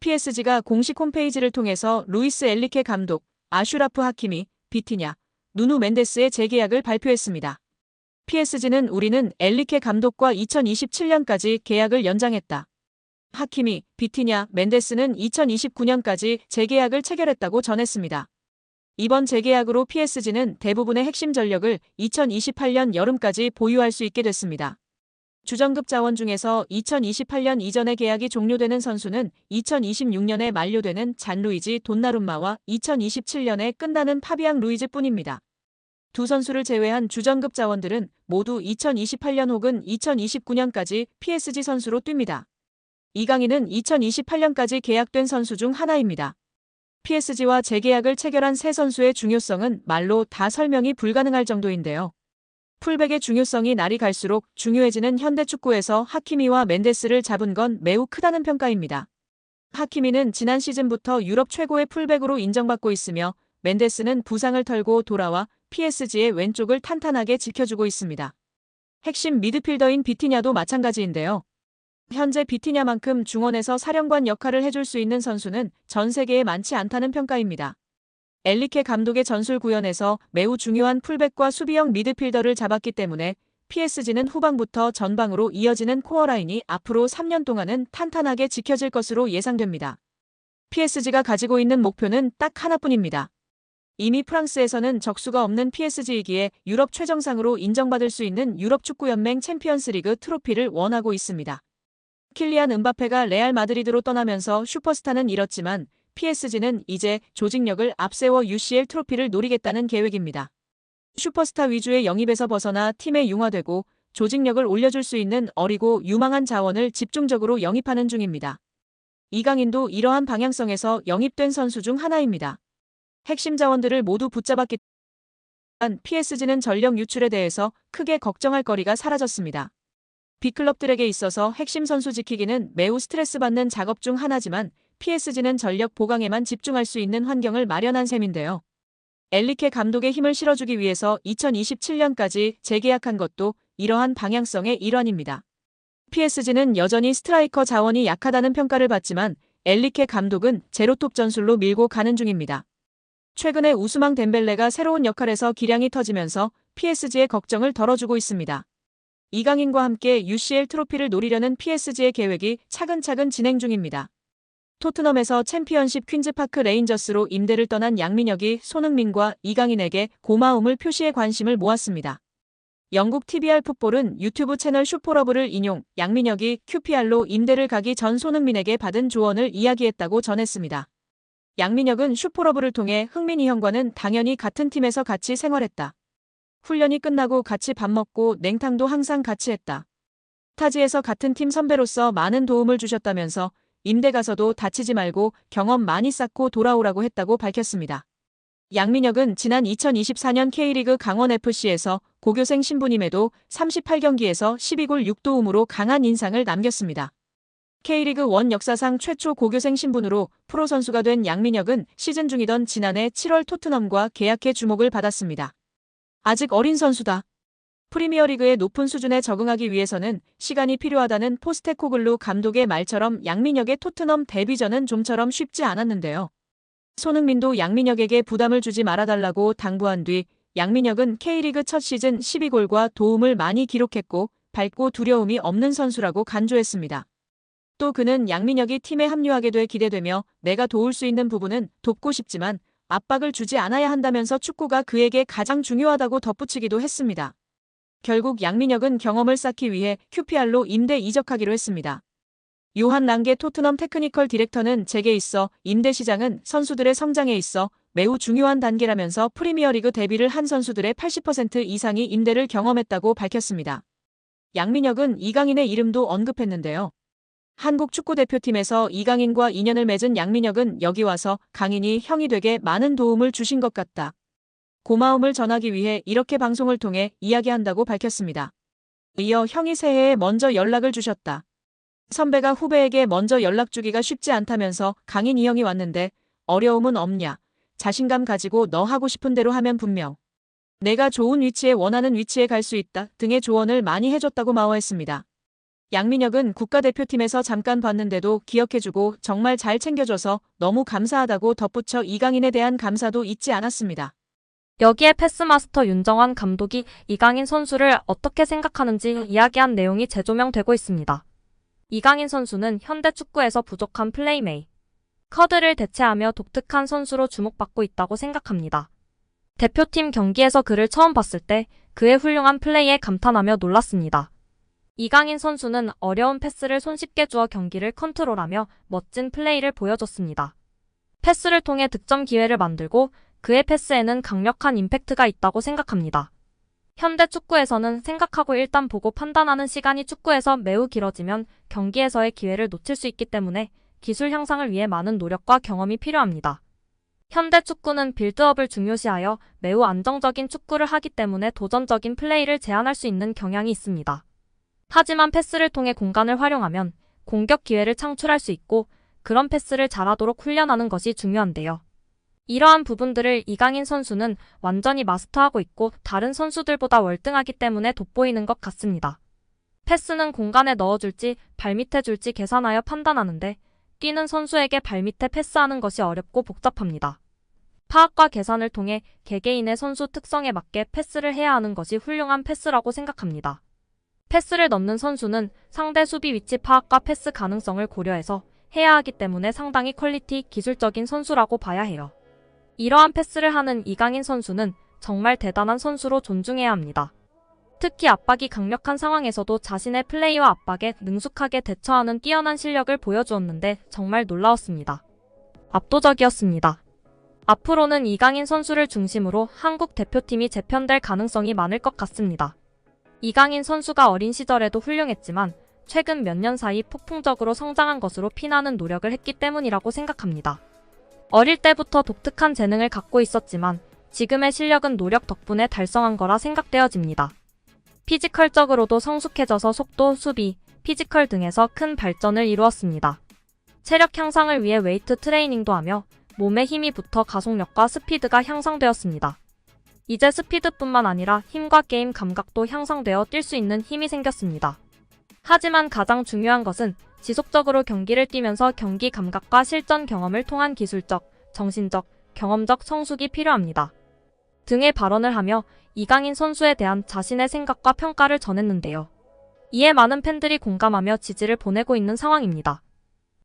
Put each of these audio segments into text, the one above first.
PSG가 공식 홈페이지를 통해서 루이스 엘리케 감독, 아슈라프 하키미, 비티냐, 누누 멘데스의 재계약을 발표했습니다. PSG는 우리는 엘리케 감독과 2027년까지 계약을 연장했다. 하키미, 비티냐, 멘데스는 2029년까지 재계약을 체결했다고 전했습니다. 이번 재계약으로 PSG는 대부분의 핵심 전력을 2028년 여름까지 보유할 수 있게 됐습니다. 주전급 자원 중에서 2028년 이전에 계약이 종료되는 선수는 2026년에 만료되는 잔루이지 돈나룸마와 2027년에 끝나는 파비앙 루이즈뿐입니다. 두 선수를 제외한 주전급 자원들은 모두 2028년 혹은 2029년까지 PSG 선수로 뜁니다. 이강인은 2028년까지 계약된 선수 중 하나입니다. PSG와 재계약을 체결한 세 선수의 중요성은 말로 다 설명이 불가능할 정도인데요. 풀백의 중요성이 날이 갈수록 중요해지는 현대축구에서 하키미와 멘데스를 잡은 건 매우 크다는 평가입니다. 하키미는 지난 시즌부터 유럽 최고의 풀백으로 인정받고 있으며 멘데스는 부상을 털고 돌아와 PSG의 왼쪽을 탄탄하게 지켜주고 있습니다. 핵심 미드필더인 비티냐도 마찬가지인데요. 현재 비티냐만큼 중원에서 사령관 역할을 해줄 수 있는 선수는 전 세계에 많지 않다는 평가입니다. 엘리케 감독의 전술 구현에서 매우 중요한 풀백과 수비형 미드필더를 잡았기 때문에 PSG는 후방부터 전방으로 이어지는 코어라인이 앞으로 3년 동안은 탄탄하게 지켜질 것으로 예상됩니다. PSG가 가지고 있는 목표는 딱 하나뿐입니다. 이미 프랑스에서는 적수가 없는 PSG이기에 유럽 최정상으로 인정받을 수 있는 유럽축구연맹 챔피언스리그 트로피를 원하고 있습니다. 킬리안 음바페가 레알 마드리드로 떠나면서 슈퍼스타는 잃었지만 PSG는 이제 조직력을 앞세워 UCL 트로피를 노리겠다는 계획입니다. 슈퍼스타 위주의 영입에서 벗어나 팀에 융화되고 조직력을 올려줄 수 있는 어리고 유망한 자원을 집중적으로 영입하는 중입니다. 이강인도 이러한 방향성에서 영입된 선수 중 하나입니다. 핵심 자원들을 모두 붙잡았기 때문에 PSG는 전력 유출에 대해서 크게 걱정할 거리가 사라졌습니다. 빅클럽들에게 있어서 핵심 선수 지키기는 매우 스트레스 받는 작업 중 하나지만 PSG는 전력 보강에만 집중할 수 있는 환경을 마련한 셈인데요. 엘리케 감독의 힘을 실어주기 위해서 2027년까지 재계약한 것도 이러한 방향성의 일환입니다. PSG는 여전히 스트라이커 자원이 약하다는 평가를 받지만 엘리케 감독은 제로톱 전술로 밀고 가는 중입니다. 최근에 우스망 덴벨레가 새로운 역할에서 기량이 터지면서 PSG의 걱정을 덜어주고 있습니다. 이강인과 함께 UCL 트로피를 노리려는 PSG의 계획이 차근차근 진행 중입니다. 토트넘에서 챔피언십 퀸즈파크 레인저스로 임대를 떠난 양민혁이 손흥민과 이강인에게 고마움을 표시해 관심을 모았습니다. 영국 TVR 풋볼은 유튜브 채널 슈퍼러브를 인용 양민혁이 QPR로 임대를 가기 전 손흥민에게 받은 조언을 이야기했다고 전했습니다. 양민혁은 슈퍼러브를 통해 흥민이 형과는 당연히 같은 팀에서 같이 생활했다. 훈련이 끝나고 같이 밥 먹고 냉탕도 항상 같이 했다. 타지에서 같은 팀 선배로서 많은 도움을 주셨다면서 임대 가서도 다치지 말고 경험 많이 쌓고 돌아오라고 했다고 밝혔습니다. 양민혁은 지난 2024년 K리그 강원FC에서 고교생 신분임에도 38경기에서 12골 6도움으로 강한 인상을 남겼습니다. K리그 1 역사상 최초 고교생 신분으로 프로 선수가 된 양민혁은 시즌 중이던 지난해 7월 토트넘과 계약해 주목을 받았습니다. 아직 어린 선수다. 프리미어리그의 높은 수준에 적응하기 위해서는 시간이 필요하다는 포스테코글루 감독의 말처럼 양민혁의 토트넘 데뷔전은 좀처럼 쉽지 않았는데요. 손흥민도 양민혁에게 부담을 주지 말아달라고 당부한 뒤 양민혁은 K리그 첫 시즌 12골과 도움을 많이 기록했고 밝고 두려움이 없는 선수라고 간주했습니다. 또 그는 양민혁이 팀에 합류하게 돼 기대되며 내가 도울 수 있는 부분은 돕고 싶지만 압박을 주지 않아야 한다면서 축구가 그에게 가장 중요하다고 덧붙이기도 했습니다. 결국 양민혁은 경험을 쌓기 위해 QPR로 임대 이적하기로 했습니다. 요한 랑게 토트넘 테크니컬 디렉터는 제게 있어 임대 시장은 선수들의 성장에 있어 매우 중요한 단계라면서 프리미어리그 데뷔를 한 선수들의 80% 이상이 임대를 경험했다고 밝혔습니다. 양민혁은 이강인의 이름도 언급했는데요. 한국 축구대표팀에서 이강인과 인연을 맺은 양민혁은 여기 와서 강인이 형이 되게 많은 도움을 주신 것 같다. 고마움을 전하기 위해 이렇게 방송을 통해 이야기한다고 밝혔습니다. 이어 형이 새해에 먼저 연락을 주셨다. 선배가 후배에게 먼저 연락 주기가 쉽지 않다면서 강인이 형이 왔는데 어려움은 없냐. 자신감 가지고 너 하고 싶은 대로 하면 분명. 내가 좋은 위치에 원하는 위치에 갈 수 있다 등의 조언을 많이 해줬다고 마워했습니다. 양민혁은 국가대표팀에서 잠깐 봤는데도 기억해주고 정말 잘 챙겨줘서 너무 감사하다고 덧붙여 이강인에 대한 감사도 잊지 않았습니다. 여기에 패스마스터 윤정환 감독이 이강인 선수를 어떻게 생각하는지 이야기한 내용이 재조명되고 있습니다. 이강인 선수는 현대 축구에서 부족한 플레이메이커들을 대체하며 독특한 선수로 주목받고 있다고 생각합니다. 대표팀 경기에서 그를 처음 봤을 때 그의 훌륭한 플레이에 감탄하며 놀랐습니다. 이강인 선수는 어려운 패스를 손쉽게 주어 경기를 컨트롤하며 멋진 플레이를 보여줬습니다. 패스를 통해 득점 기회를 만들고 그의 패스에는 강력한 임팩트가 있다고 생각합니다. 현대 축구에서는 생각하고 일단 보고 판단하는 시간이 축구에서 매우 길어지면 경기에서의 기회를 놓칠 수 있기 때문에 기술 향상을 위해 많은 노력과 경험이 필요합니다. 현대 축구는 빌드업을 중요시하여 매우 안정적인 축구를 하기 때문에 도전적인 플레이를 제한할 수 있는 경향이 있습니다. 하지만 패스를 통해 공간을 활용하면 공격 기회를 창출할 수 있고 그런 패스를 잘하도록 훈련하는 것이 중요한데요. 이러한 부분들을 이강인 선수는 완전히 마스터하고 있고 다른 선수들보다 월등하기 때문에 돋보이는 것 같습니다. 패스는 공간에 넣어줄지 발밑에 줄지 계산하여 판단하는데 뛰는 선수에게 발밑에 패스하는 것이 어렵고 복잡합니다. 파악과 계산을 통해 개개인의 선수 특성에 맞게 패스를 해야 하는 것이 훌륭한 패스라고 생각합니다. 패스를 넣는 선수는 상대 수비 위치 파악과 패스 가능성을 고려해서 해야 하기 때문에 상당히 퀄리티 기술적인 선수라고 봐야 해요. 이러한 패스를 하는 이강인 선수는 정말 대단한 선수로 존중해야 합니다. 특히 압박이 강력한 상황에서도 자신의 플레이와 압박에 능숙하게 대처하는 뛰어난 실력을 보여주었는데 정말 놀라웠습니다. 압도적이었습니다. 앞으로는 이강인 선수를 중심으로 한국 대표팀이 재편될 가능성이 많을 것 같습니다. 이강인 선수가 어린 시절에도 훌륭했지만 최근 몇 년 사이 폭풍적으로 성장한 것으로 피나는 노력을 했기 때문이라고 생각합니다. 어릴 때부터 독특한 재능을 갖고 있었지만 지금의 실력은 노력 덕분에 달성한 거라 생각되어집니다. 피지컬적으로도 성숙해져서 속도, 수비, 피지컬 등에서 큰 발전을 이루었습니다. 체력 향상을 위해 웨이트 트레이닝도 하며 몸에 힘이 붙어 가속력과 스피드가 향상되었습니다. 이제 스피드뿐만 아니라 힘과 게임 감각도 향상되어 뛸 수 있는 힘이 생겼습니다. 하지만 가장 중요한 것은 지속적으로 경기를 뛰면서 경기 감각과 실전 경험을 통한 기술적, 정신적, 경험적 성숙이 필요합니다. 등의 발언을 하며 이강인 선수에 대한 자신의 생각과 평가를 전했는데요. 이에 많은 팬들이 공감하며 지지를 보내고 있는 상황입니다.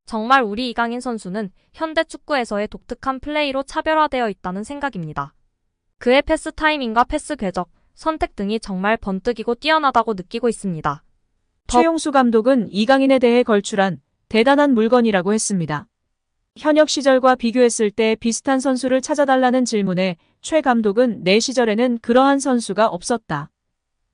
정말 우리 이강인 선수는 현대 축구에서의 독특한 플레이로 차별화되어 있다는 생각입니다. 그의 패스 타이밍과 패스 궤적, 선택 등이 정말 번뜩이고 뛰어나다고 느끼고 있습니다. 최용수 감독은 이강인에 대해 걸출한 대단한 물건이라고 했습니다. 현역 시절과 비교했을 때 비슷한 선수를 찾아달라는 질문에 최 감독은 내 시절에는 그러한 선수가 없었다.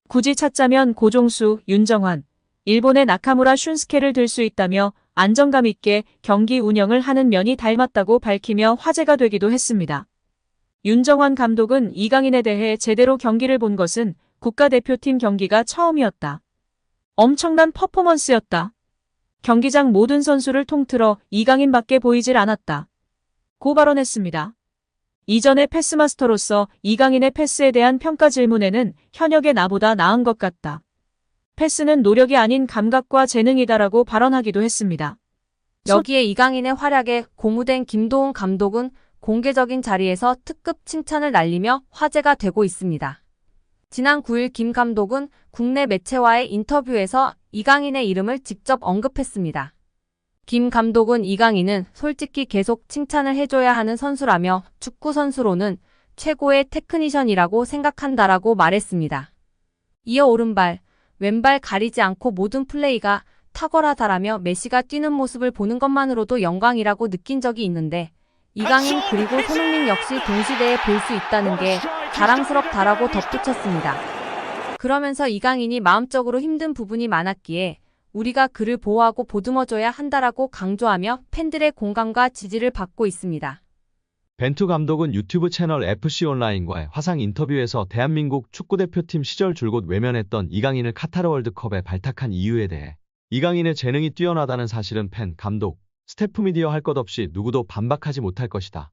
굳이 찾자면 고종수, 윤정환, 일본의 나카무라 슌스케를 들 수 있다며 안정감 있게 경기 운영을 하는 면이 닮았다고 밝히며 화제가 되기도 했습니다. 윤정환 감독은 이강인에 대해 제대로 경기를 본 것은 국가대표팀 경기가 처음이었다. 엄청난 퍼포먼스였다. 경기장 모든 선수를 통틀어 이강인밖에 보이질 않았다. 고 발언했습니다. 이전의 패스마스터로서 이강인의 패스에 대한 평가 질문에는 현역의 나보다 나은 것 같다. 패스는 노력이 아닌 감각과 재능이다라고 발언하기도 했습니다. 여기에 이강인의 활약에 고무된 김도훈 감독은 공개적인 자리에서 특급 칭찬을 날리며 화제가 되고 있습니다. 지난 9일 김 감독은 국내 매체와의 인터뷰에서 이강인의 이름을 직접 언급했습니다. 김 감독은 이강인은 솔직히 계속 칭찬을 해줘야 하는 선수라며 축구 선수로는 최고의 테크니션이라고 생각한다라고 말했습니다. 이어 오른발, 왼발 가리지 않고 모든 플레이가 탁월하다라며 메시가 뛰는 모습을 보는 것만으로도 영광이라고 느낀 적이 있는데 이강인 그리고 손흥민 역시 동시대에 볼 수 있다는 게 자랑스럽다라고 덧붙였습니다. 그러면서 이강인이 마음적으로 힘든 부분이 많았기에 우리가 그를 보호하고 보듬어줘야 한다라고 강조하며 팬들의 공감과 지지를 받고 있습니다. 벤투 감독은 유튜브 채널 FC온라인과의 화상 인터뷰에서 대한민국 축구대표팀 시절 줄곧 외면했던 이강인을 카타르 월드컵에 발탁한 이유에 대해 이강인의 재능이 뛰어나다는 사실은 팬, 감독, 스태프 미디어 할 것 없이 누구도 반박하지 못할 것이다.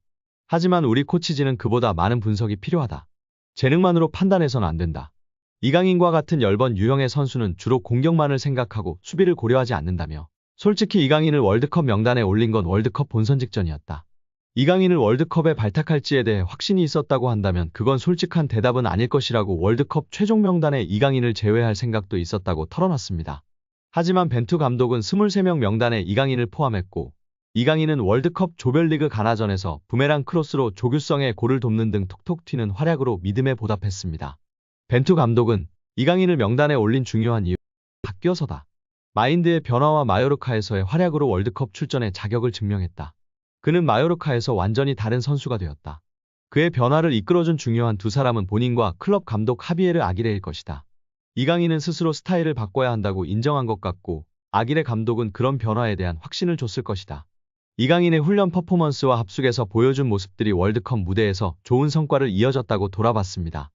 하지만 우리 코치진은 그보다 많은 분석이 필요하다. 재능만으로 판단해서는 안 된다. 이강인과 같은 열번 유형의 선수는 주로 공격만을 생각하고 수비를 고려하지 않는다며 솔직히 이강인을 월드컵 명단에 올린 건 월드컵 본선 직전이었다. 이강인을 월드컵에 발탁할지에 대해 확신이 있었다고 한다면 그건 솔직한 대답은 아닐 것이라고 월드컵 최종 명단에 이강인을 제외할 생각도 있었다고 털어놨습니다. 하지만 벤투 감독은 23명 명단에 이강인을 포함했고 이강인은 월드컵 조별리그 가나전에서 부메랑 크로스로 조규성의 골을 돕는 등 톡톡 튀는 활약으로 믿음에 보답했습니다. 벤투 감독은 이강인을 명단에 올린 중요한 이유 바뀌어서다. 마인드의 변화와 마요르카에서의 활약으로 월드컵 출전의 자격을 증명했다. 그는 마요르카에서 완전히 다른 선수가 되었다. 그의 변화를 이끌어준 중요한 두 사람은 본인과 클럽 감독 하비에르 아기레일 것이다. 이강인은 스스로 스타일을 바꿔야 한다고 인정한 것 같고 아기레 감독은 그런 변화에 대한 확신을 줬을 것이다. 이강인의 훈련 퍼포먼스와 합숙에서 보여준 모습들이 월드컵 무대에서 좋은 성과를 이어졌다고 돌아봤습니다.